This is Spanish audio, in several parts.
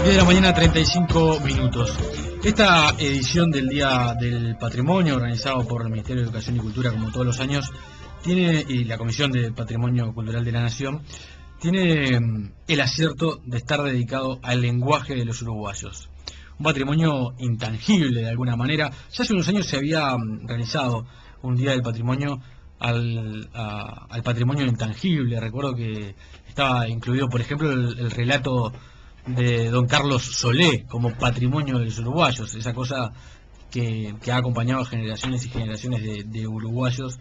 10 de la mañana, 35 minutos. Esta edición del Día del Patrimonio, organizado por el Ministerio de Educación y Cultura, como todos los años, y la Comisión de Patrimonio Cultural de la Nación, tiene el acierto de estar dedicado al lenguaje de los uruguayos. Un patrimonio intangible, de alguna manera. Ya hace unos años se había realizado un Día del Patrimonio al patrimonio intangible. Recuerdo que estaba incluido, por ejemplo, el relato de don Carlos Solé como patrimonio de los uruguayos, esa cosa que ha acompañado a generaciones y generaciones de uruguayos.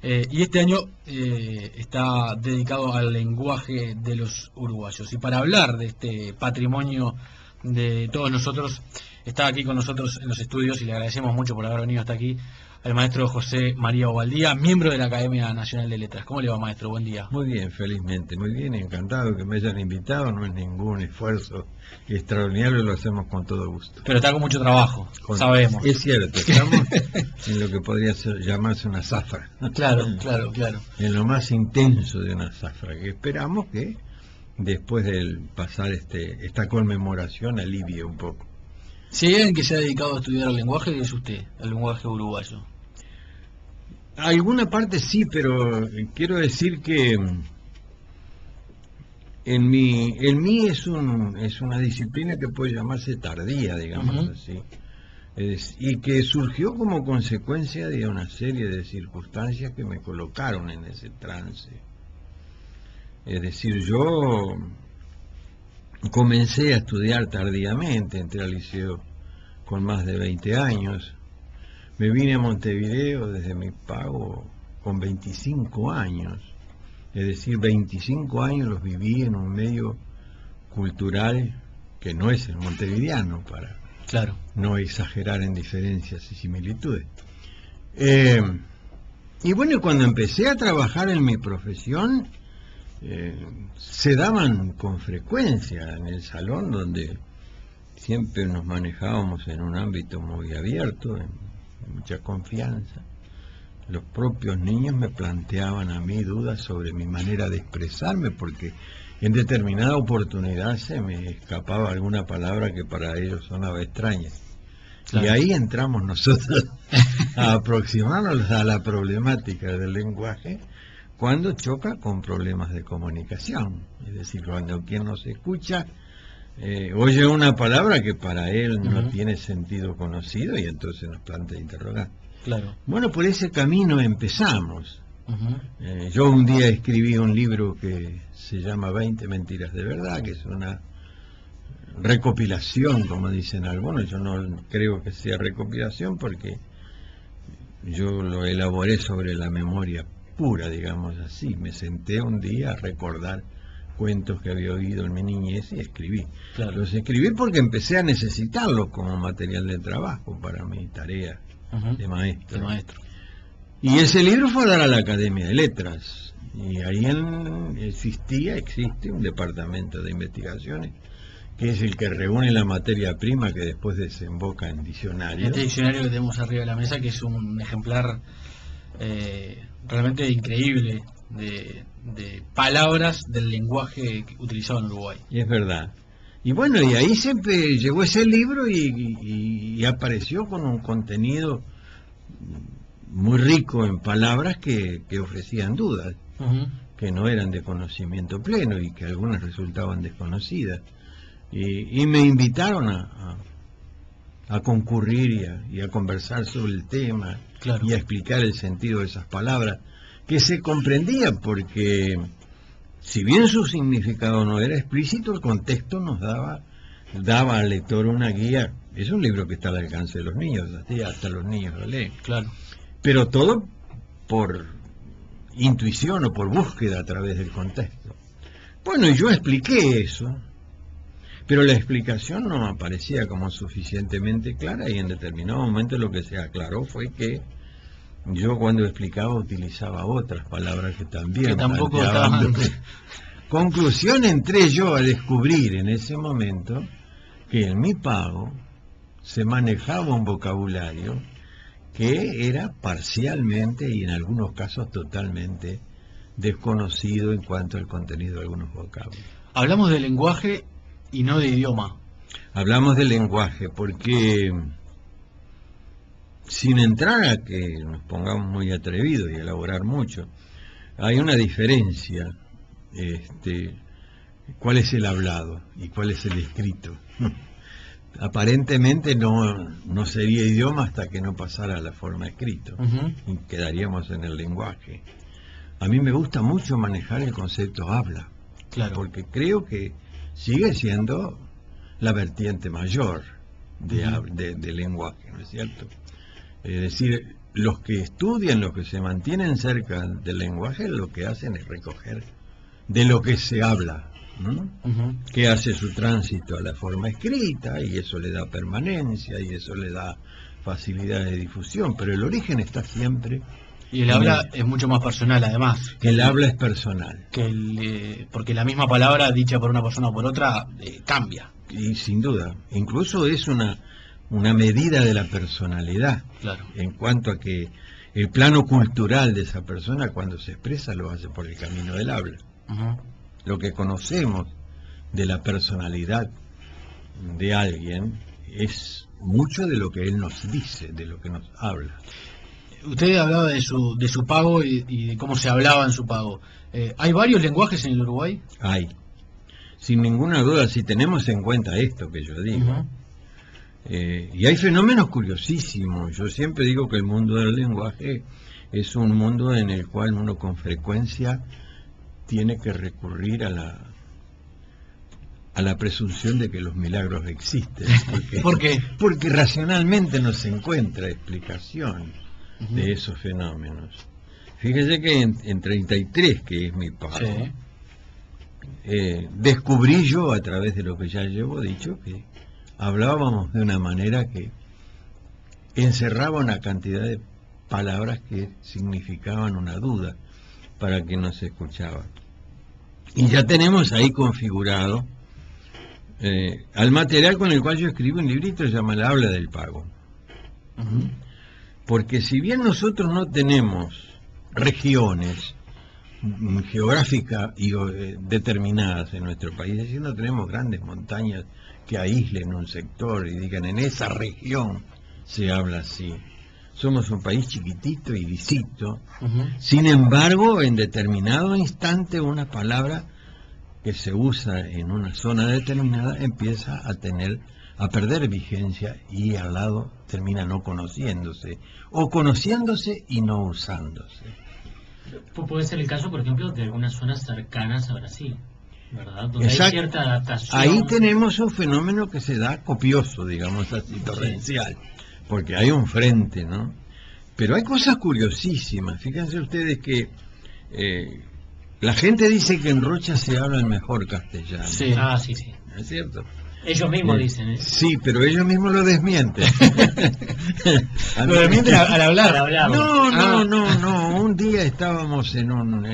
Y este año está dedicado al lenguaje de los uruguayos. Y para hablar de este patrimonio de todos nosotros, está aquí con nosotros en los estudios, y le agradecemos mucho por haber venido hasta aquí, al maestro José María Bobaldía, miembro de la Academia Nacional de Letras. ¿Cómo le va, maestro? Buen día. Muy bien, felizmente, muy bien, encantado que me hayan invitado, no es ningún esfuerzo extraordinario, lo hacemos con todo gusto. Pero está con mucho trabajo, sabemos. Es cierto, estamos en lo que podría llamarse una zafra. Claro. En lo más intenso de una zafra, que esperamos que después de pasar esta conmemoración alivie un poco. Si hay alguien que se ha dedicado a estudiar el lenguaje, es usted, el lenguaje uruguayo. Alguna parte sí, pero quiero decir que en mí es una disciplina que puede llamarse tardía, digamos así, y que surgió como consecuencia de una serie de circunstancias que me colocaron en ese trance. Es decir, yo comencé a estudiar tardíamente, entré al liceo con más de 20 años, me vine a Montevideo desde mi pago con 25 años, es decir, 25 años los viví en un medio cultural que no es el montevideano, para no exagerar en diferencias y similitudes. Y bueno, cuando empecé a trabajar en mi profesión, se daban con frecuencia en el salón, donde siempre nos manejábamos en un ámbito muy abierto, en mucha confianza. Los propios niños me planteaban a mí dudas sobre mi manera de expresarme, porque en determinada oportunidad se me escapaba alguna palabra que para ellos sonaba extraña. Claro. Y ahí entramos nosotros a aproximarnos a la problemática del lenguaje cuando choca con problemas de comunicación. Es decir, cuando quien nos escucha oye una palabra que para él no tiene sentido conocido, y entonces nos plantea interrogar. Claro. Bueno, por ese camino empezamos. Yo un día escribí un libro que se llama 20 mentiras de verdad, que es una recopilación, como dicen algunos. Yo no creo que sea recopilación, porque yo lo elaboré sobre la memoria pura, digamos así. Me senté un día a recordar cuentos que había oído en mi niñez y escribí. Claro. Los escribí porque empecé a necesitarlos como material de trabajo para mi tarea de maestro. Y ese libro fue a dar a la Academia de Letras, y ahí existe un departamento de investigaciones que es el que reúne la materia prima que después desemboca en diccionarios. Este diccionario que tenemos arriba de la mesa, que es un ejemplar realmente increíble de palabras del lenguaje utilizado en Uruguay. Y es verdad. Y bueno, y ahí siempre llegó ese libro y apareció con un contenido muy rico en palabras que ofrecían dudas, que no eran de conocimiento pleno y que algunas resultaban desconocidas. Y me invitaron a concurrir y a conversar sobre el tema, y a explicar el sentido de esas palabras, que se comprendía porque, si bien su significado no era explícito, el contexto nos daba al lector una guía. Es un libro que está al alcance de los niños, hasta los niños lo leen. Claro. Pero todo por intuición o por búsqueda a través del contexto. Bueno, y yo expliqué eso, pero la explicación no aparecía como suficientemente clara, y en determinado momento lo que se aclaró fue que yo, cuando explicaba, utilizaba otras palabras que también tampoco estaban. Conclusión, entré yo a descubrir en ese momento que en mi pago se manejaba un vocabulario que era parcialmente y en algunos casos totalmente desconocido en cuanto al contenido de algunos vocablos. Hablamos del lenguaje y no de idioma. Hablamos del lenguaje porque, sin entrar a que nos pongamos muy atrevidos y elaborar mucho, hay una diferencia. ¿Cuál es el hablado y cuál es el escrito? Aparentemente no sería idioma hasta que no pasara a la forma escrito. Y quedaríamos en el lenguaje. A mí me gusta mucho manejar el concepto habla, Claro. porque creo que sigue siendo la vertiente mayor de lenguaje, ¿no es cierto? Es decir, los que estudian, los que se mantienen cerca del lenguaje, lo que hacen es recoger de lo que se habla, ¿no? Que hace su tránsito a la forma escrita, y eso le da permanencia, y eso le da facilidad de difusión, pero el origen está siempre... Y el habla es mucho más personal, además. El habla es personal. Porque la misma palabra dicha por una persona o por otra cambia. Y sin duda, incluso es una medida de la personalidad. Claro. En cuanto a que el plano cultural de esa persona, cuando se expresa, lo hace por el camino del habla. Lo que conocemos de la personalidad de alguien es mucho de lo que él nos dice, de lo que nos habla. Usted hablaba de su pago y de cómo se hablaba en su pago. ¿Hay varios lenguajes en el Uruguay? Hay. Sin ninguna duda, si tenemos en cuenta esto que yo digo. Y hay fenómenos curiosísimos. Yo siempre digo que el mundo del lenguaje es un mundo en el cual uno con frecuencia tiene que recurrir a la presunción de que los milagros existen. ¿Por qué? Porque racionalmente no se encuentra explicación de esos fenómenos. Fíjese que en 33, que es mi pago, descubrí yo, a través de lo que ya llevo dicho, que hablábamos de una manera que encerraba una cantidad de palabras que significaban una duda para quien nos escuchaba. Y ya tenemos ahí configurado al material con el cual yo escribo un librito, se llama La Habla del Pago. Porque si bien nosotros no tenemos regiones geográficas y determinadas en nuestro país, es decir, no tenemos grandes montañas que aíslen un sector y digan en esa región se habla así. Somos un país chiquitito y lisito. Sin embargo, en determinado instante una palabra que se usa en una zona determinada empieza a perder vigencia, y al lado termina no conociéndose, o conociéndose y no usándose. Puede ser el caso, por ejemplo, de algunas zonas cercanas a Brasil, ¿verdad? Donde Exacto. hay cierta adaptación. Ahí tenemos un fenómeno que se da copioso, digamos así, torrencial, porque hay un frente, ¿no? Pero hay cosas curiosísimas. Fíjense ustedes que la gente dice que en Rocha se habla el mejor castellano. Sí. Sí. ¿No es cierto? Ellos mismos dicen, ¿eh? Sí, pero ellos mismos lo desmienten. Lo desmienten al hablar. No. Un día estábamos en un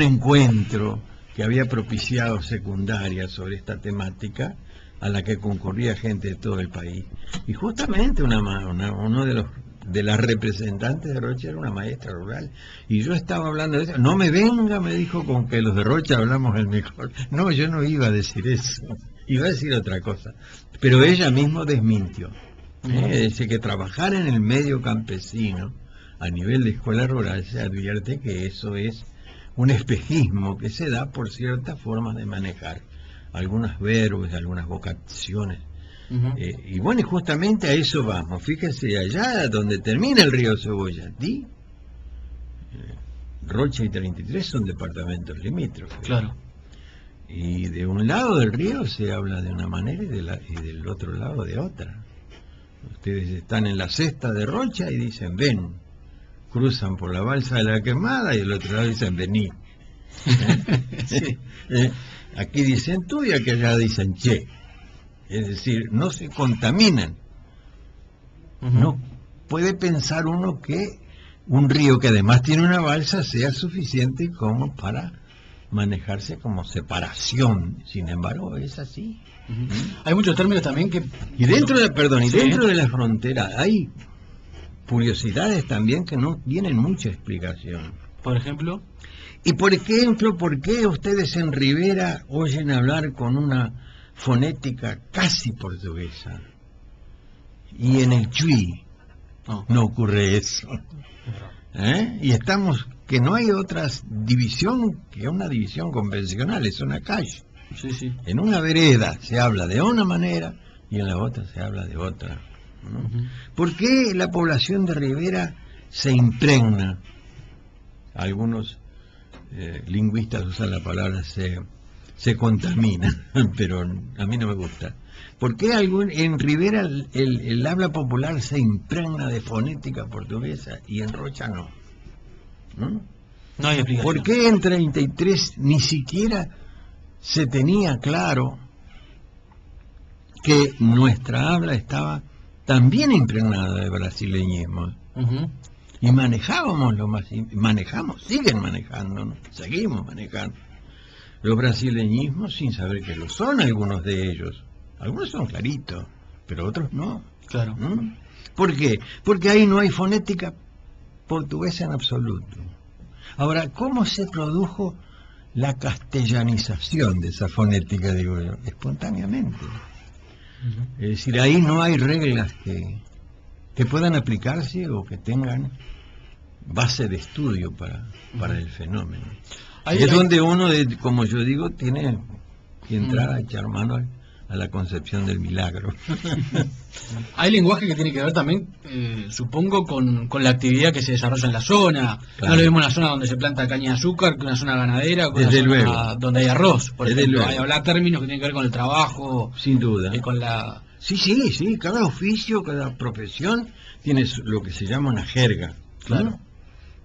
encuentro que había propiciado secundaria sobre esta temática, a la que concurría gente de todo el país. Y justamente uno de las representantes de Rocha era una maestra rural. Y yo estaba hablando de eso. No me venga, me dijo, con que los de Rocha hablamos el mejor. No, yo no iba a decir eso. Iba a decir otra cosa. Pero ella misma desmintió. Dice que trabajar en el medio campesino, a nivel de escuela rural, se advierte que eso es un espejismo que se da por ciertas formas de manejar algunos verbos, algunas vocaciones. Y bueno, y justamente a eso vamos. Fíjense, allá donde termina el río Cebollatí, Rocha y 33 son departamentos limítrofes. Claro. Y de un lado del río se habla de una manera y del otro lado de otra. Ustedes están en la cesta de Rocha y dicen ven, cruzan por la balsa de la Quemada, y del otro lado dicen vení. Aquí dicen tú y aquí allá dicen che. Es decir, no se contaminan. No puede pensar uno que un río que además tiene una balsa sea suficiente como para manejarse como separación. Sin embargo, es así. Hay muchos términos también que... Y dentro de la frontera hay curiosidades también que no tienen mucha explicación. Por ejemplo. Y por ejemplo, ¿por qué ustedes en Rivera oyen hablar con una fonética casi portuguesa? Y en el Chuy no ocurre eso. Y estamos, que no hay otra división que una división convencional, es una calle. Sí, sí. En una vereda se habla de una manera y en la otra se habla de otra, ¿no? ¿Por qué la población de Rivera se impregna? Algunos lingüistas usan la palabra se contamina, pero a mí no me gusta. ¿Por qué en Rivera el habla popular se impregna de fonética portuguesa y en Rocha no? No hay explicación. ¿Por qué en 33 ni siquiera se tenía claro que nuestra habla estaba también impregnada de brasileñismo? Y manejábamos siguen manejando, ¿no? Seguimos manejando los brasileñismos sin saber que lo son algunos de ellos. Algunos son claritos, pero otros no. Claro. ¿No? ¿Por qué? Porque ahí no hay fonética portuguesa en absoluto. Ahora, ¿cómo se produjo la castellanización de esa fonética, digo yo? Espontáneamente. Es decir, ahí no hay reglas que puedan aplicarse o que tengan base de estudio para el fenómeno. Es donde uno, como yo digo, tiene que entrar a echar mano a la concepción del milagro. Hay lenguaje que tiene que ver también, supongo, con la actividad que se desarrolla en la zona. Claro. No lo mismo en una zona donde se planta caña de azúcar que una zona ganadera, que una Desde zona luego. donde hay arroz. Por Desde ejemplo, luego. hay hablar términos que tienen que ver con el trabajo, Sin duda. con la... Sí, cada oficio, cada profesión tiene lo que se llama una jerga. Claro. ¿No?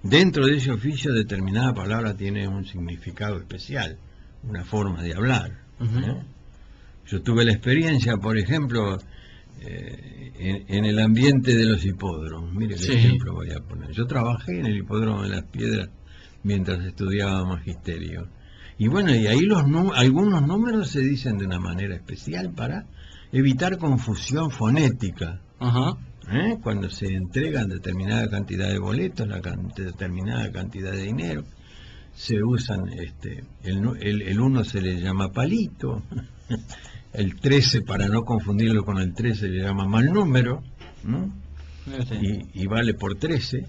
Dentro de ese oficio determinada palabra tiene un significado especial, una forma de hablar. Yo tuve la experiencia, por ejemplo, en el ambiente de los hipódromos. Mire qué ejemplo voy a poner. Yo trabajé en el hipódromo de Las Piedras mientras estudiaba magisterio. Y bueno, y ahí algunos números se dicen de una manera especial para evitar confusión fonética. Cuando se entregan determinada cantidad de boletos, determinada cantidad de dinero, se usan, el 1 se le llama palito, el 13 para no confundirlo con el 13 le llama mal número, ¿no? Y vale por 13.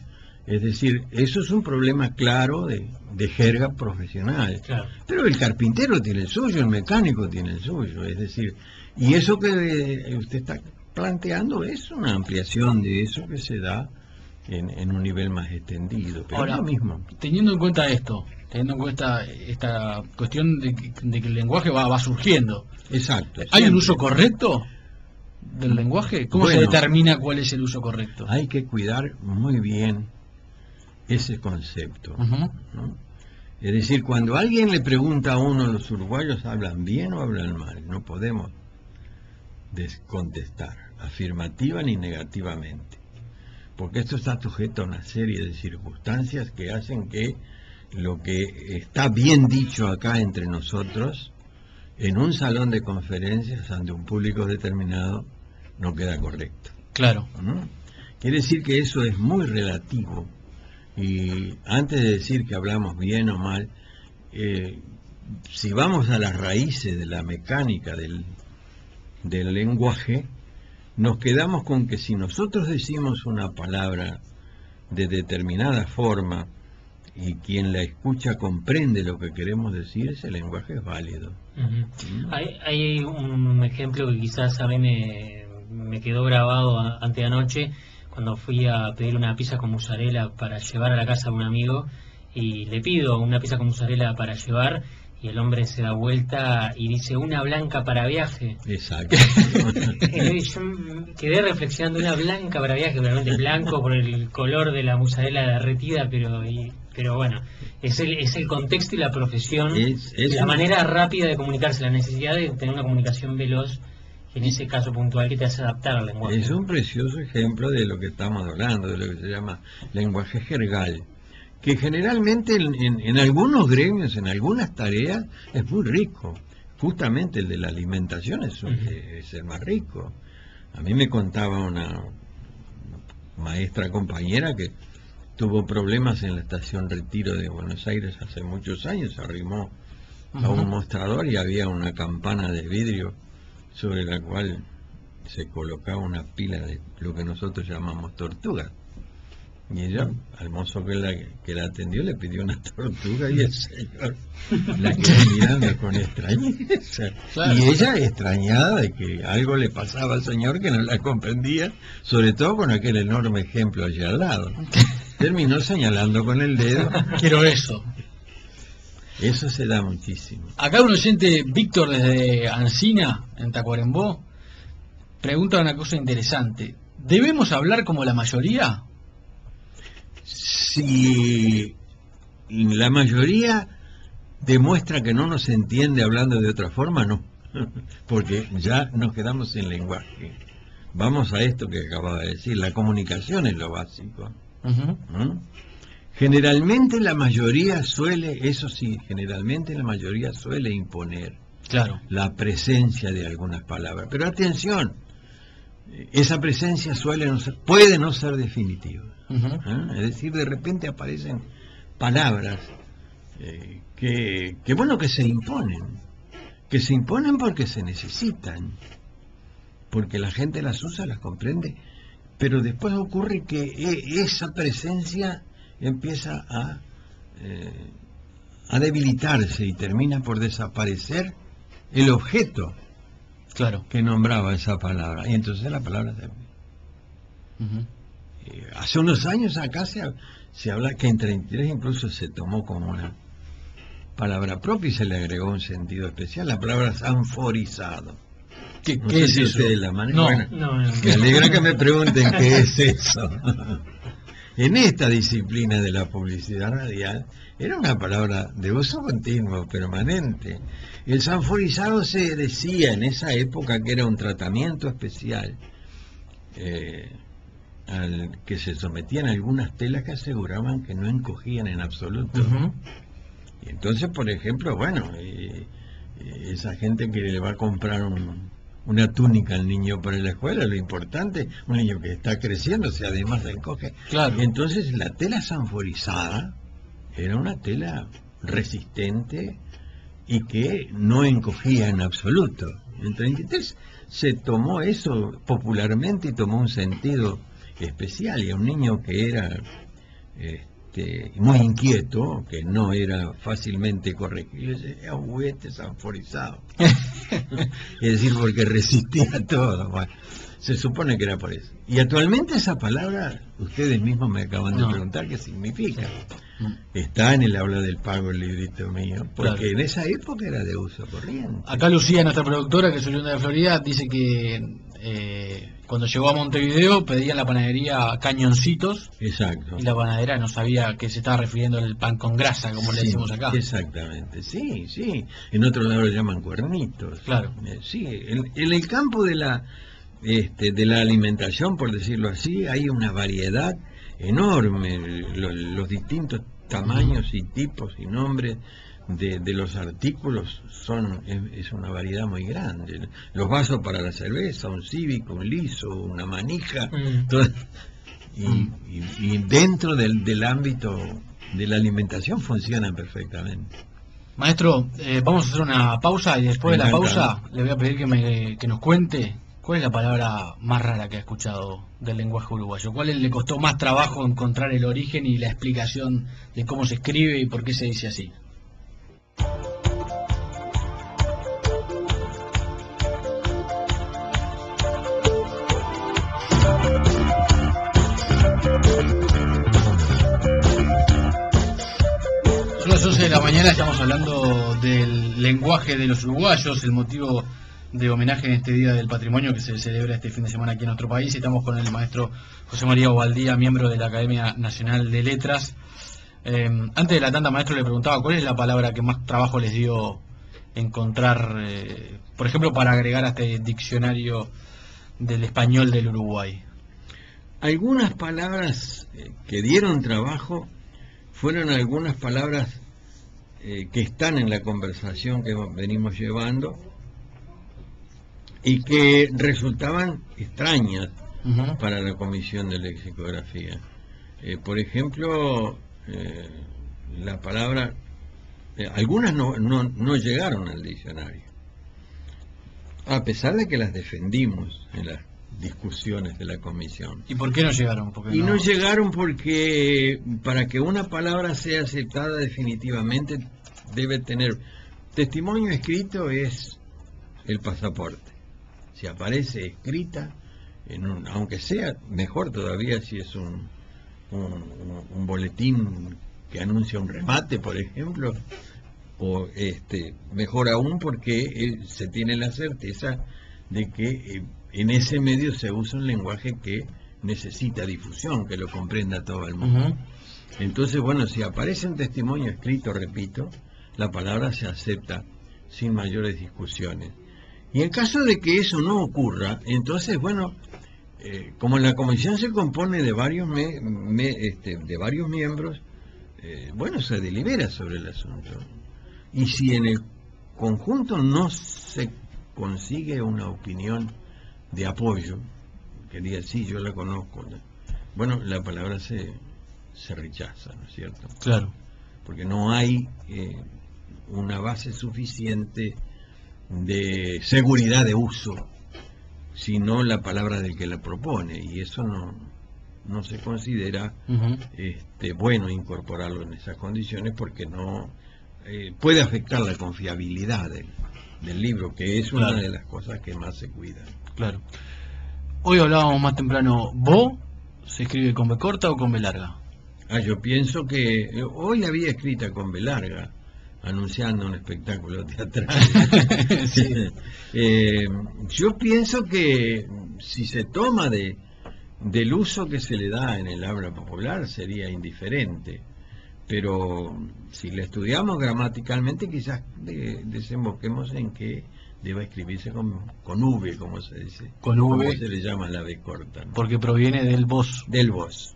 Es decir, eso es un problema claro de jerga profesional. Claro. Pero el carpintero tiene el suyo, el mecánico tiene el suyo. Es decir, y eso que usted está planteando es una ampliación de eso que se da en un nivel más extendido. Pero ahora, es lo mismo. Teniendo en cuenta esto, teniendo en cuenta esta cuestión de que el lenguaje va surgiendo. Exacto. ¿Hay siempre. un uso correcto del lenguaje? ¿Cómo se determina cuál es el uso correcto? Hay que cuidar muy bien ese concepto, ¿no? Es decir, cuando alguien le pregunta a uno, ¿los uruguayos hablan bien o hablan mal? No podemos contestar afirmativa ni negativamente, porque esto está sujeto a una serie de circunstancias que hacen que lo que está bien dicho acá entre nosotros en un salón de conferencias ante un público determinado no queda correcto. Claro. Quiere decir que eso es muy relativo. Y antes de decir que hablamos bien o mal, si vamos a las raíces de la mecánica del lenguaje, nos quedamos con que si nosotros decimos una palabra de determinada forma y quien la escucha comprende lo que queremos decir, ese lenguaje es válido. Hay un ejemplo que quizás a mí me quedó grabado anteanoche, cuando fui a pedir una pizza con mozzarella para llevar a la casa de un amigo, y le pido una pizza con mozzarella para llevar, y el hombre se da vuelta y dice, una blanca para viaje. Exacto. Yo quedé reflexionando, una blanca para viaje, realmente blanco por el color de la mozzarella derretida, pero bueno, es el contexto y la profesión, la manera rápida de comunicarse, la necesidad de tener una comunicación veloz, en ese caso puntual, que te hace adaptar al lenguaje. Es un precioso ejemplo de lo que estamos hablando, de lo que se llama lenguaje jergal, que generalmente en algunos gremios, en algunas tareas, es muy rico. Justamente el de la alimentación es el más rico. A mí me contaba una maestra compañera que tuvo problemas en la estación Retiro de Buenos Aires hace muchos años, se arrimó a un mostrador y había una campana de vidrio sobre la cual se colocaba una pila de lo que nosotros llamamos tortugas. Y ella, al mozo que la atendió, le pidió una tortuga y el señor la quedó mirando con extrañeza. Claro. Y ella extrañada de que algo le pasaba al señor que no la comprendía, sobre todo con aquel enorme ejemplo allí al lado. Terminó señalando con el dedo. Quiero eso. Eso se da muchísimo. Acá un oyente, Víctor, desde Ancina, en Tacuarembó, pregunta una cosa interesante. ¿Debemos hablar como la mayoría? Si la mayoría demuestra que no nos entiende hablando de otra forma, no. Porque ya nos quedamos sin lenguaje. Vamos a esto que acababa de decir. La comunicación es lo básico. Generalmente la mayoría suele, eso sí, generalmente la mayoría suele imponer la presencia de algunas palabras. Pero atención, esa presencia puede no ser definitiva. Es decir, de repente aparecen palabras que se imponen porque se necesitan, porque la gente las usa, las comprende, pero después ocurre que esa presencia empieza a debilitarse y termina por desaparecer el objeto que nombraba esa palabra, y entonces la palabra se... Hace unos años acá se habla que en 33 incluso se tomó como una palabra propia y se le agregó un sentido especial, la palabra sanforizado. ¿Qué es eso? Me alegra que me pregunten qué es eso. En esta disciplina de la publicidad radial era una palabra de uso continuo, permanente. El sanforizado se decía en esa época que era un tratamiento especial al que se sometían algunas telas que aseguraban que no encogían en absoluto. Y entonces, por ejemplo, esa gente que le va a comprar una túnica al niño para la escuela, lo importante, un niño que está creciendo, si además se encoge. Y entonces la tela sanforizada era una tela resistente y que no encogía en absoluto. En 33 se tomó eso popularmente y tomó un sentido especial, y a un niño que era muy inquieto, que no era fácilmente corregible, era un juguete sanforizado. Es decir, porque resistía todo. Bueno, se supone que era por eso. Y actualmente esa palabra, ustedes mismos me acaban de preguntar qué significa. Está en el habla del pago, el librito mío, porque en esa época era de uso corriente. Acá Lucía, nuestra productora, que es oriunda de Florida, dice que cuando llegó a Montevideo pedía en la panadería cañoncitos. Exacto. Y la panadera no sabía que se estaba refiriendo al pan con grasa, como le decimos acá. Exactamente, sí. En otro lado lo llaman cuernitos. Sí, en el campo de la alimentación, por decirlo así, hay una variedad enorme. Los distintos tamaños y tipos y nombres de los artículos es una variedad muy grande. Los vasos para la cerveza, un cívico, un liso, una manija, y dentro del ámbito de la alimentación funcionan perfectamente. Maestro, vamos a hacer una pausa y después de la pausa le voy a pedir que nos cuente cuál es la palabra más rara que ha escuchado del lenguaje uruguayo. ¿Cuál le costó más trabajo encontrar el origen y la explicación de cómo se escribe y por qué se dice así? Son las 11 de la mañana, estamos hablando del lenguaje de los uruguayos, el motivo de homenaje en este Día del Patrimonio que se celebra este fin de semana aquí en nuestro país. Estamos con el maestro José María Bobaldía, miembro de la Academia Nacional de Letras. Antes de la tanda, maestro, le preguntaba cuál es la palabra que más trabajo les dio encontrar, por ejemplo, para agregar a este diccionario del español del Uruguay. Algunas palabras que dieron trabajo fueron algunas palabras que están en la conversación que venimos llevando y que resultaban extrañas para la Comisión de Lexicografía. Por ejemplo, la palabra, algunas no llegaron al diccionario, a pesar de que las defendimos en las discusiones de la comisión. ¿Y por qué no llegaron? Y no llegaron porque para que una palabra sea aceptada definitivamente debe tener testimonio escrito, es el pasaporte. Si aparece escrita, aunque sea mejor todavía si es un boletín que anuncia un remate, por ejemplo, o mejor aún porque se tiene la certeza de que en ese medio se usa un lenguaje que necesita difusión, que lo comprenda todo el mundo. Entonces, bueno, si aparece un testimonio escrito, repito, la palabra se acepta sin mayores discusiones. Y en caso de que eso no ocurra, entonces, bueno, como la comisión se compone de varios de varios miembros, bueno, se delibera sobre el asunto. Y si en el conjunto no se consigue una opinión de apoyo, que diga, sí, yo la conozco, bueno, la palabra se rechaza, ¿no es cierto? Claro. Porque no hay una base suficiente de seguridad de uso, sino la palabra del que la propone, y eso no se considera bueno incorporarlo en esas condiciones, porque no puede afectar la confiabilidad del libro, que es una de las cosas que más se cuidan. Claro. Hoy hablábamos más temprano, ¿Bo se escribe con B corta o con B larga? Yo pienso que hoy la había escrita con B larga, anunciando un espectáculo teatral. Sí. Yo pienso que si se toma del uso que se le da en el habla popular sería indiferente, pero si la estudiamos gramaticalmente quizás desemboquemos en que deba escribirse con V, como se dice. Con V. Como se le llama la B corta, ¿no? Porque proviene del vos. Del vos.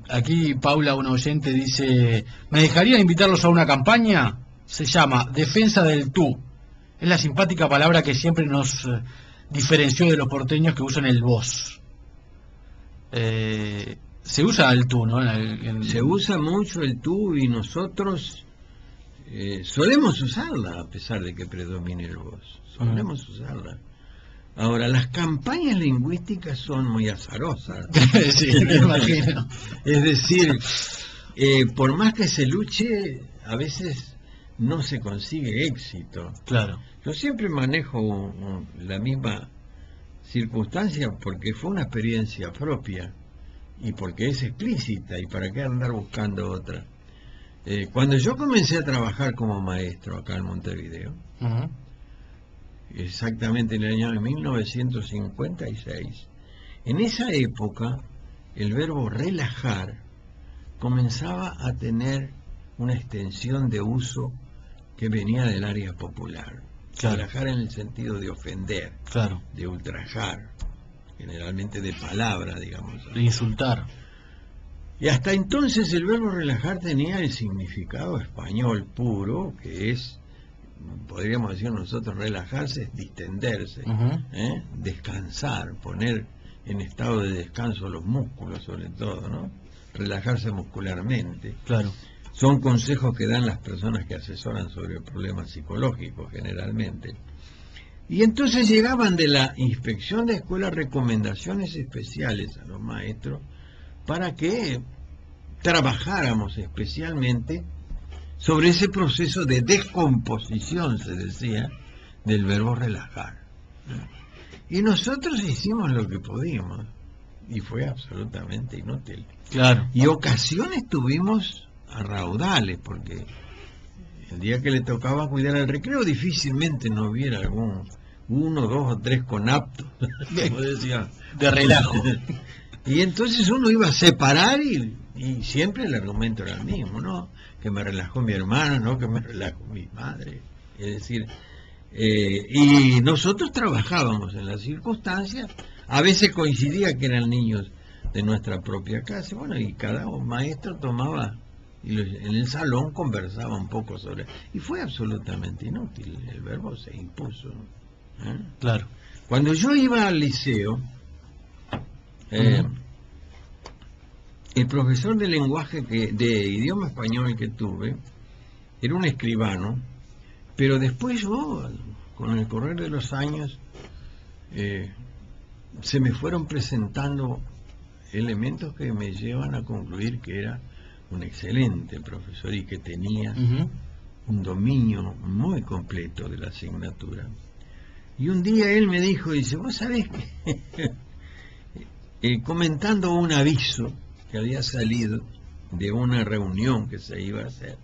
Aquí Paula, una oyente, dice: ¿me dejaría invitarlos a una campaña? Se llama Defensa del Tú. Es la simpática palabra que siempre nos diferenció de los porteños, que usan el vos. Se usa el tú, ¿no? Se usa mucho el tú, y nosotros solemos usarla, a pesar de que predomine el vos. Solemos usarla. Ahora, las campañas lingüísticas son muy azarosas. Sí, me imagino. Es decir, por más que se luche, a veces no se consigue éxito. Claro. Yo siempre manejo la misma circunstancia porque fue una experiencia propia y porque es explícita, y para qué andar buscando otra. Cuando yo comencé a trabajar como maestro acá en Montevideo, exactamente en el año de 1956, en esa época el verbo relajar comenzaba a tener una extensión de uso que venía del área popular. Claro. Relajar en el sentido de ofender, Claro. de ultrajar, generalmente de palabra, digamos. De insultar. Y hasta entonces el verbo relajar tenía el significado español puro, que es, podríamos decir nosotros, relajarse es distenderse, descansar, poner en estado de descanso los músculos, sobre todo, ¿no? Relajarse muscularmente. Claro. Son consejos que dan las personas que asesoran sobre problemas psicológicos, generalmente. Y entonces llegaban de la inspección de escuela recomendaciones especiales a los maestros para que trabajáramos especialmente sobre ese proceso de descomposición, se decía, del verbo relajar. Y nosotros hicimos lo que pudimos, y fue absolutamente inútil. Claro. Y ocasiones tuvimos a raudales, porque el día que le tocaba cuidar el recreo difícilmente no hubiera uno, dos o tres conaptos, como decía, de relajo. Y entonces uno iba a separar y siempre el argumento era el mismo, ¿no? Que me relajó mi hermana, no que me relajó mi madre. Es decir, y nosotros trabajábamos en las circunstancias, a veces coincidía que eran niños de nuestra propia casa, bueno, y cada maestro tomaba, y en el salón conversaba un poco sobre, y fue absolutamente inútil, el verbo se impuso. Claro. Cuando yo iba al liceo, el profesor de lenguaje de idioma español que tuve era un escribano, pero después yo, con el correr de los años, se me fueron presentando elementos que me llevan a concluir que era un excelente profesor y que tenía un dominio muy completo de la asignatura. Y un día él me dijo, dice, vos sabés que comentando un aviso que había salido de una reunión que se iba a hacer,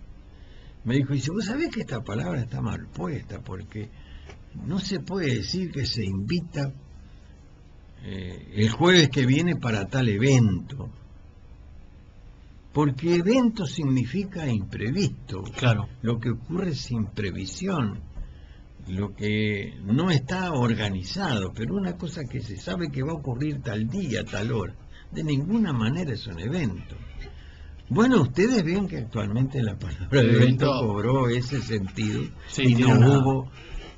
me dijo, dice, vos sabés que esta palabra está mal puesta, porque no se puede decir que se invita el jueves que viene para tal evento, porque evento significa imprevisto. Claro. Lo que ocurre sin previsión, lo que no está organizado, pero una cosa que se sabe que va a ocurrir tal día, tal hora, de ninguna manera es un evento. Bueno, ustedes ven que actualmente la palabra evento cobró ese sentido, sí, y no hubo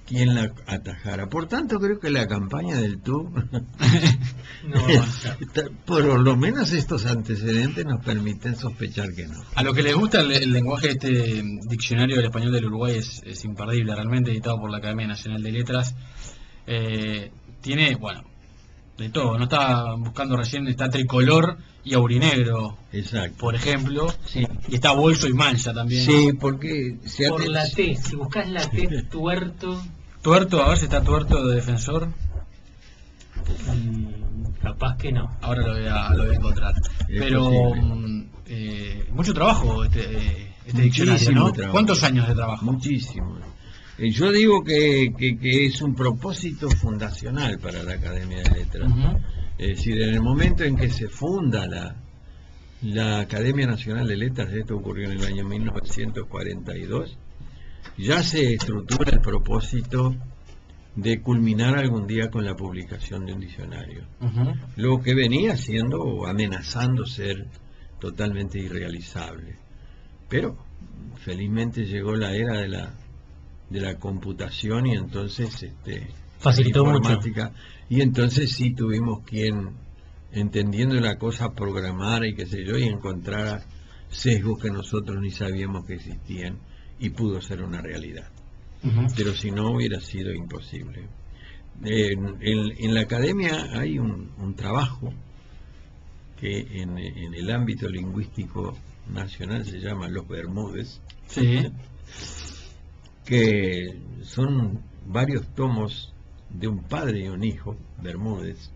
quien la atajara. Por tanto, creo que la campaña del TUB, por lo menos estos antecedentes nos permiten sospechar que no. A lo que les gusta el lenguaje de este diccionario del español del Uruguay es imperdible, realmente, editado por la Academia Nacional de Letras. Tiene, bueno, de todo. No está buscando recién, está tricolor y aurinegro. Exacto. Por ejemplo. Sí. Y está bolso y mancha también. Sí, porque... Por la T, si buscas la T, tuerto... Tuerto, a ver si está tuerto de defensor. Capaz que no. Ahora lo voy a encontrar. Pero mucho trabajo este diccionario, ¿no? Trabajo. ¿Cuántos años de trabajo? Muchísimo. Yo digo que es un propósito fundacional para la Academia de Letras. Es decir, en el momento en que se funda la Academia Nacional de Letras, esto ocurrió en el año 1942, ya se estructura el propósito de culminar algún día con la publicación de un diccionario. Lo que venía siendo o amenazando ser totalmente irrealizable. Pero felizmente llegó la era de la computación y entonces facilitó la mucho. informática, y entonces sí tuvimos quien, entendiendo la cosa, programara y qué sé yo, y encontrara sesgos que nosotros ni sabíamos que existían, y pudo ser una realidad. Pero si no, hubiera sido imposible. En la academia hay un trabajo que en el ámbito lingüístico nacional se llama Los Bermúdez, sí, que son varios tomos de un padre y un hijo, Bermúdez,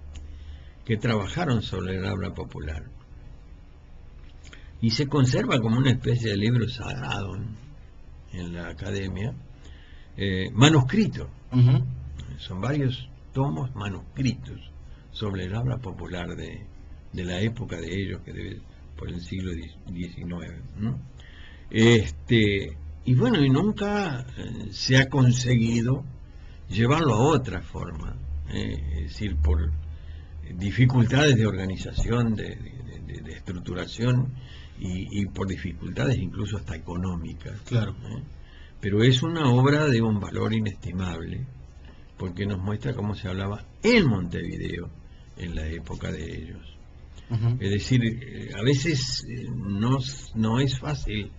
que trabajaron sobre el habla popular. Y se conserva como una especie de libro sagrado en la academia, manuscrito. Son varios tomos manuscritos sobre el habla popular de la época de ellos, que debe por el siglo XIX. Y bueno, y nunca se ha conseguido llevarlo a otra forma, es decir, por dificultades de organización, de estructuración, y por dificultades incluso hasta económicas. Claro. Pero es una obra de un valor inestimable, porque nos muestra cómo se hablaba en Montevideo en la época de ellos. Es decir, a veces no es fácil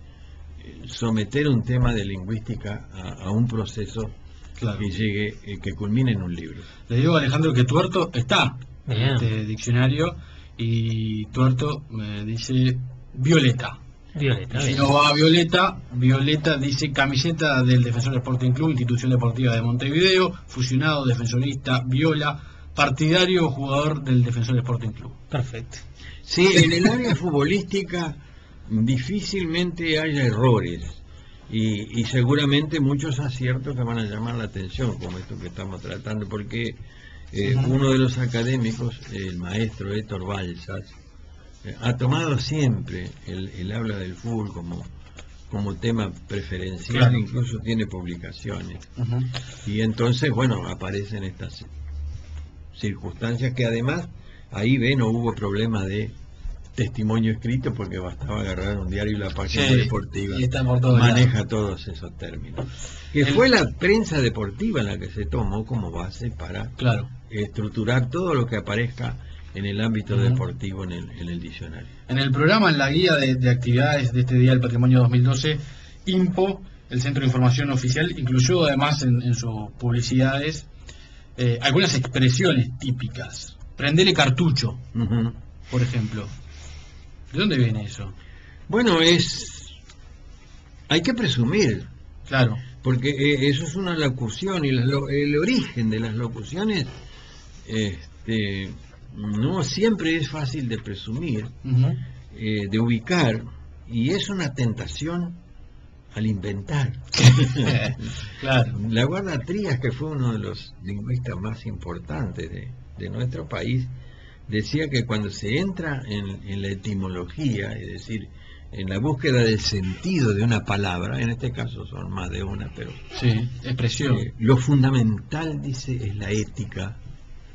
someter un tema de lingüística a un proceso, claro, que llegue, que culmine en un libro. Le digo a Alejandro que tuerto está en este diccionario, y tuerto me dice violeta. Violeta. Si no va a Violeta dice camiseta del Defensor Sporting Club, institución deportiva de Montevideo, fusionado, defensorista, viola, partidario, jugador del Defensor Sporting Club. Perfecto. Sí, en el área futbolística difícilmente haya errores, y seguramente muchos aciertos que van a llamar la atención, como esto que estamos tratando, porque uno de los académicos, el maestro Héctor Balsas, ha tomado siempre el habla del fútbol como tema preferencial, claro, incluso tiene publicaciones. Y entonces, bueno, aparecen estas circunstancias que además, ahí no hubo problema de testimonio escrito, porque bastaba agarrar un diario y la página deportiva y está por todo maneja todos esos términos. Que fue la prensa deportiva la que se tomó como base para, claro, estructurar todo lo que aparezca en el ámbito deportivo en el diccionario. En el programa, en la guía de actividades de este Día del Patrimonio 2012, INPO, el Centro de Información Oficial, incluyó además en sus publicidades algunas expresiones típicas. Prendele cartucho, por ejemplo. ¿De dónde viene eso? Bueno, hay que presumir. Claro. Porque eso es una locución y el origen de las locuciones no siempre es fácil de presumir, de ubicar, y es una tentación al inventar. Claro. La Guarda Trías, que fue uno de los lingüistas más importantes de nuestro país, decía que cuando se entra en la etimología, es decir, en la búsqueda del sentido de una palabra, en este caso son más de una, pero sí, expresión. Lo fundamental, dice, es la ética,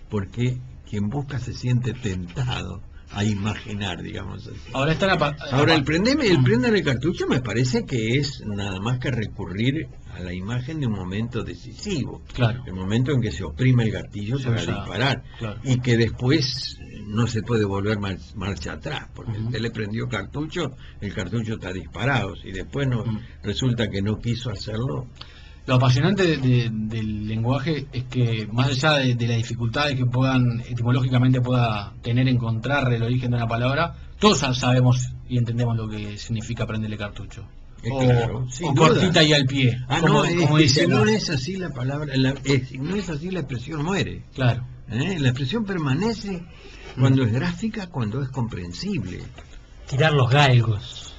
porque quien busca se siente tentado a imaginar, digamos así. Ahora está Ahora el prendeme cartucho me parece que es nada más que recurrir a la imagen de un momento decisivo, claro, el momento en que se oprime el gatillo para disparar, claro, y que después no se puede volver marcha atrás, porque usted le prendió cartucho, el cartucho está disparado, si después no resulta que no quiso hacerlo. Lo apasionante del lenguaje es que, más allá de las dificultades que etimológicamente pueda tener encontrar el origen de una palabra, todos sabemos y entendemos lo que significa prenderle cartucho. Claro, o cortita y al pie. Como dice, si no es así la palabra, si no es así la expresión muere. Claro. La expresión permanece cuando es gráfica, cuando es comprensible. Tirar los galgos.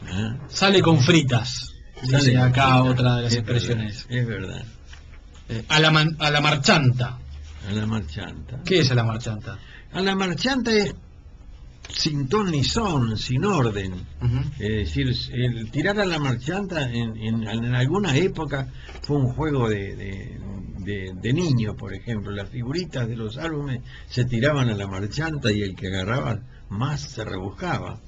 Sale con fritas. Dice acá otra de las expresiones. Es verdad. A la marchanta. A la marchanta. ¿Qué es a la marchanta? A la marchanta es sin ton ni son, sin orden. Es decir, el tirar a la marchanta en alguna época fue un juego de niños, por ejemplo. Las figuritas de los álbumes se tiraban a la marchanta y el que agarraba más se rebuscaba.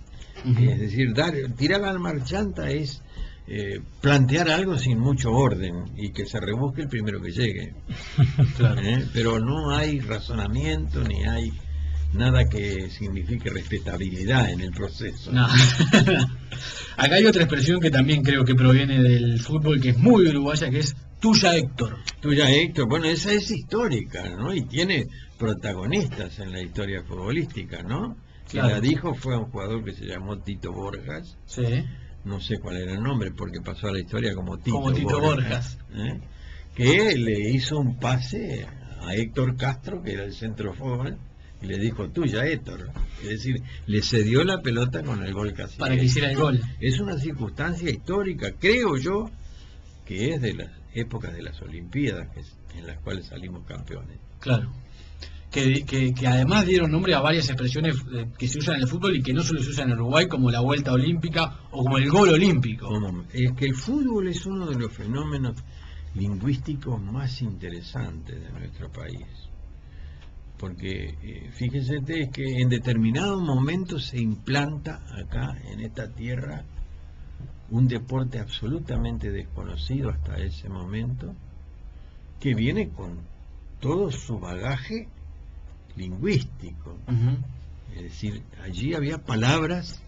Es decir, tirar a la marchanta es plantear algo sin mucho orden y que se rebusque el primero que llegue. Claro. Pero no hay razonamiento ni hay nada que signifique respetabilidad en el proceso. No. Acá hay otra expresión que también creo que proviene del fútbol, que es muy uruguaya, que es tuya Héctor. Tuya Héctor, bueno, esa es histórica, ¿no? Y tiene protagonistas en la historia futbolística, ¿no? Quien la dijo fue un jugador que se llamó Tito Borjas. Sí. No sé cuál era el nombre porque pasó a la historia como Tito Borjas. Que le hizo un pase a Héctor Castro, que era el centro forward, y le dijo tuya Héctor, es decir, le cedió la pelota con el gol casi para que hiciera el gol. Es una circunstancia histórica, creo yo, que es de las épocas de las Olimpiadas en las cuales salimos campeones. Claro. Que además dieron nombre a varias expresiones que se usan en el fútbol y que no solo se usan en Uruguay, como la vuelta olímpica o como el gol olímpico. Es que el fútbol es uno de los fenómenos lingüísticos más interesantes de nuestro país. Porque fíjense que en determinado momento se implanta acá en esta tierra un deporte absolutamente desconocido hasta ese momento, que viene con todo su bagaje lingüístico. Es decir, allí había palabras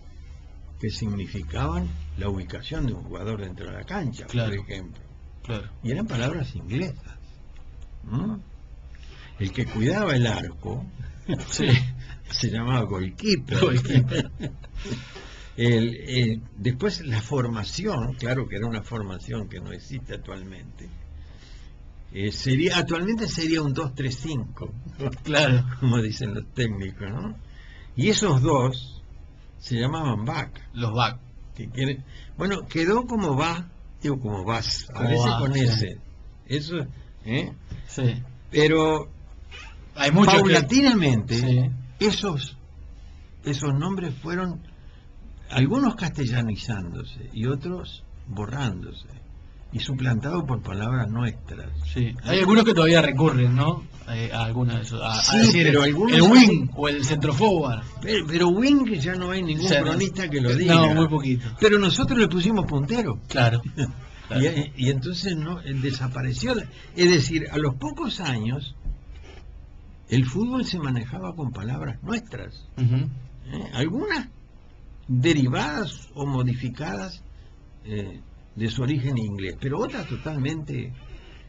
que significaban la ubicación de un jugador dentro de la cancha, por ejemplo. Claro. Y eran palabras inglesas. El que cuidaba el arco se llamaba goalkeeper. Después la formación, claro que era una formación que no existe actualmente. Actualmente sería un 2-3-5, claro, como dicen los técnicos, ¿no? Y esos dos se llamaban back. Los back. Bueno, quedó como va, digo como vas, a veces con ese. Eso, Sí. Pero hay muchos paulatinamente esos nombres fueron algunos castellanizándose y otros borrándose y suplantados por palabras nuestras. Sí. Hay algunos que todavía recurren, ¿no? A algunas de esos. Pero algunos el wing o el centroforward. Pero wing ya no hay ningún cronista que lo diga. No, muy poquito. Pero nosotros le pusimos puntero. Claro. Y entonces no desapareció. Es decir, a los pocos años el fútbol se manejaba con palabras nuestras, Ujú. algunas derivadas o modificadas de su origen inglés, pero otras totalmente.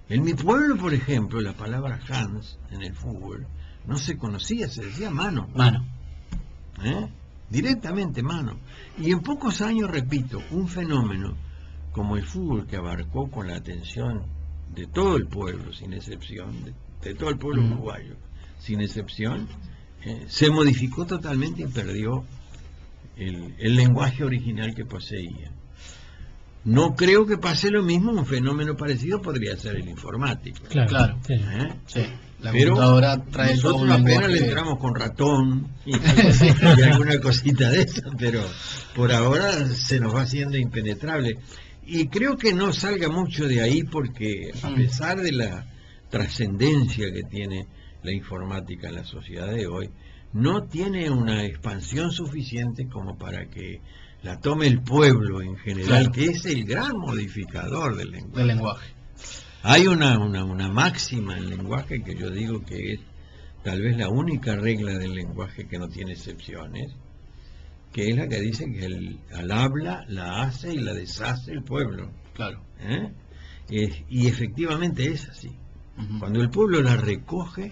En mi pueblo, por ejemplo, la palabra hands en el fútbol no se conocía, se decía mano. Mano. Directamente mano. Y en pocos años, repito, un fenómeno como el fútbol, que abarcó con la atención de todo el pueblo, sin excepción, de todo el pueblo uruguayo, sin excepción, se modificó totalmente y perdió el lenguaje original que poseía. No creo que pase lo mismo, un fenómeno parecido podría ser el informático. Claro. Sí. Sí. La Pero computadora trae todo nosotros un apenas lenguaje. le entramos con ratón y alguna cosita de eso, pero por ahora se nos va haciendo impenetrable. Y creo que no salga mucho de ahí porque a pesar de la trascendencia que tiene la informática en la sociedad de hoy, no tiene una expansión suficiente como para que la tome el pueblo en general, Claro. que es el gran modificador del lenguaje. Del lenguaje. Hay una máxima en el lenguaje que yo digo que es tal vez la única regla del lenguaje que no tiene excepciones, que es la que dice que al habla la hace y la deshace el pueblo. Claro. Y efectivamente es así. Ujú. Cuando el pueblo la recoge,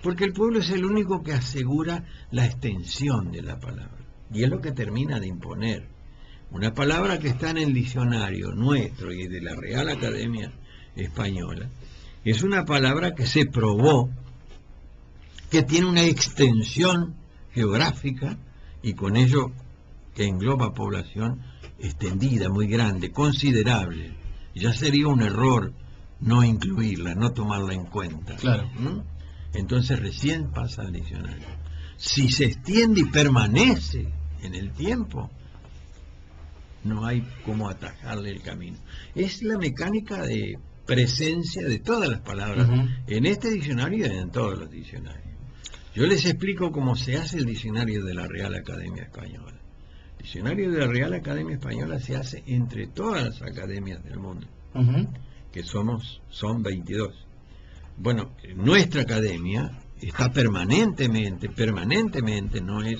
porque el pueblo es el único que asegura la extensión de la palabra, y es lo que termina de imponer. Una palabra que está en el diccionario nuestro y de la Real Academia Española es una palabra que se probó que tiene una extensión geográfica y con ello que engloba población extendida, muy grande, considerable. Ya sería un error no incluirla, no tomarla en cuenta. Claro. Entonces recién pasa al diccionario. Si se extiende y permanece en el tiempo, no hay cómo atajarle el camino. Es la mecánica de presencia de todas las palabras Ujú. en este diccionario y en todos los diccionarios. Yo les explico cómo se hace el diccionario de la Real Academia Española. El diccionario de la Real Academia Española se hace entre todas las academias del mundo, Ujú. que son 22. Bueno, nuestra academia está permanentemente, no es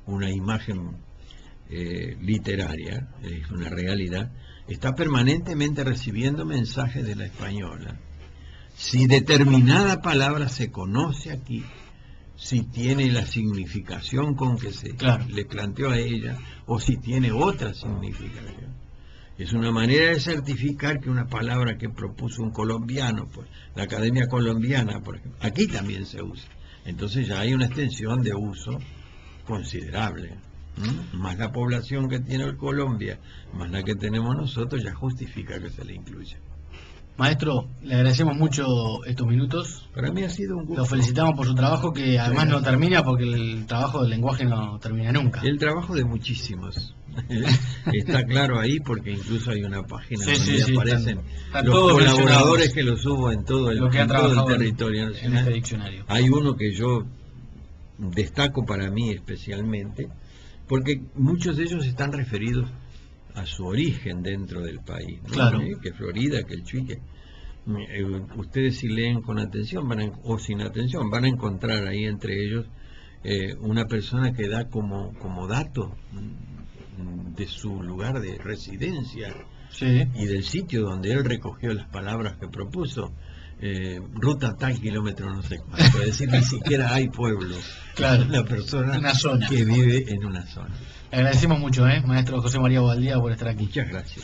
una imagen literaria, es una realidad, está permanentemente recibiendo mensajes de la española. Si determinada palabra se conoce aquí, si tiene la significación con que se Claro. le planteó a ella, o si tiene otra significación. Es una manera de certificar que una palabra que propuso un colombiano, pues la Academia Colombiana, por ejemplo, aquí también se usa. Entonces ya hay una extensión de uso considerable. Más la población que tiene Colombia, más la que tenemos nosotros, ya justifica que se le incluya. Maestro, le agradecemos mucho estos minutos. Para mí ha sido un gusto. Lo felicitamos por su trabajo, que además no gracias. termina porque el trabajo del lenguaje no termina nunca. El trabajo de muchísimos. Está claro ahí porque incluso hay una página Sí, donde sí, aparecen están los todos colaboradores mencionados, que lo subo en todo el, lo que han en todo el trabajado territorio en nacional. este diccionario. Hay uno que yo destaco para mí especialmente porque muchos de ellos están referidos a su origen dentro del país, ¿no? Claro. Que Florida, que el Chuy, ustedes si leen con atención o sin atención van a encontrar ahí entre ellos una persona que da como dato de su lugar de residencia Sí. y del sitio donde él recogió las palabras que propuso, ruta tal, kilómetro no sé cuánto, es decir, ni siquiera hay pueblo. Claro. Una persona Una zona. que vive en una zona. Le agradecemos mucho, maestro José María Bobaldía, por estar aquí. Muchas gracias.